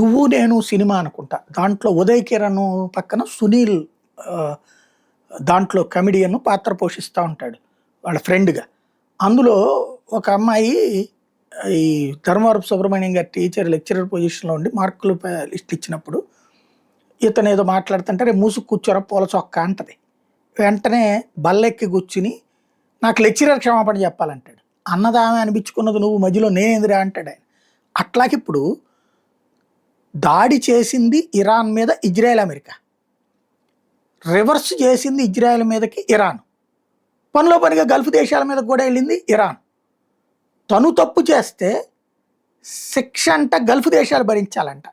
'నువ్వు నేను' సినిమా అనుకుంటా. దాంట్లో ఉదయ్ కిరణ్ పక్కన సునీల్ ఆహ్, దాంట్లో కమెడియన్ పాత్ర పోషిస్తా ఉంటాడు. వాళ్ళ ఫ్రెండ్‌గా. అందులో ఒక అమ్మాయి ఈ ధర్మవరపు సుబ్రహ్మణ్యం గారి లెక్చరర్ పొజిషన్‌లో ఉండి మార్కులు లిస్ట్ ఇచ్చినప్పుడు ఇతనేదో మాట్లాడుతుంటే "రేపు మూసుకు కూర్చోరా పూల చొక్కా" అంటది. వెంటనే బల్లెక్కి కూర్చుని "నాకు లెక్చరర్ క్షమాపణ చెప్పాలంటాడు." అన్నదామె అనిపించుకున్నది నువ్వు మధ్యలో నేనేందిరా అంటాడాయన. అట్లాగిప్పుడు దాడి చేసింది ఇరాన్ మీద ఇజ్రాయెల్, అమెరికా. రివర్స్ చేసింది ఇజ్రాయెల్ మీదకి ఇరాన్. పనిలో పనిగా గల్ఫ్ దేశాల మీదకి కూడా వెళ్ళింది ఇరాన్. తను తప్పు చేస్తే శిక్ష అంట గల్ఫ్ దేశాలు భరించాలంట.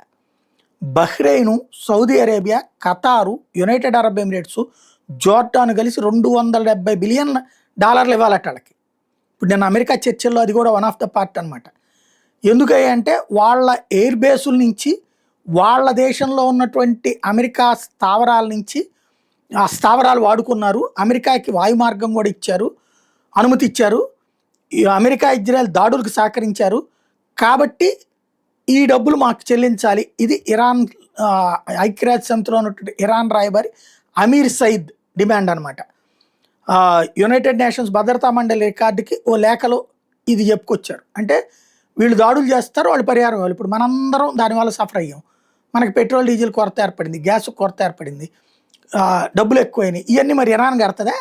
Bahrain, Saudi Arabia, Qatar, United Arab Emirates, Jordan కలిసి $270 బిలియన్ ఇవ్వాలట వాళ్ళకి. ఇప్పుడు నేను అమెరికా చర్చల్లో అది కూడా వన్ ఆఫ్ ద పార్ట్ అనమాట. ఎందుకంటే వాళ్ళ ఎయిర్ బేసుల నుంచి వాళ్ళ దేశంలో ఉన్నటువంటి అమెరికా స్థావరాల నుంచి ఆ స్థావరాలు వాడుకున్నారు. అమెరికాకి వాయు మార్గం కూడా ఇచ్చారు, అనుమతి ఇచ్చారు. ఈ అమెరికా ఇజ్రాయెల్ దాడులకు సహకరించారు. కాబట్టి ఈ డబ్బులు మాకు చెల్లించాలి. ఇది ఇరాన్ ఐక్యరాజ్య సమితిలో ఉన్నటువంటి ఇరాన్ రాయబారి అమీర్ సయీద్ డిమాండ్ అనమాట. యునైటెడ్ నేషన్స్ భద్రతా మండలి రికార్డుకి ఓ లేఖలో ఇది చెప్పుకొచ్చారు. అంటే వీళ్ళు దాడులు చేస్తారు, వాళ్ళు పరిహారం ఇవ్వాలి. ఇప్పుడు మనందరం దానివల్ల సఫర్ అయ్యాం. మనకి పెట్రోల్ డీజిల్ కొరత ఏర్పడింది, గ్యాస్ కొరత ఏర్పడింది, డబ్బులు ఎక్కువైనాయి. ఇవన్నీ మరి ఇరాన్ కడతదా?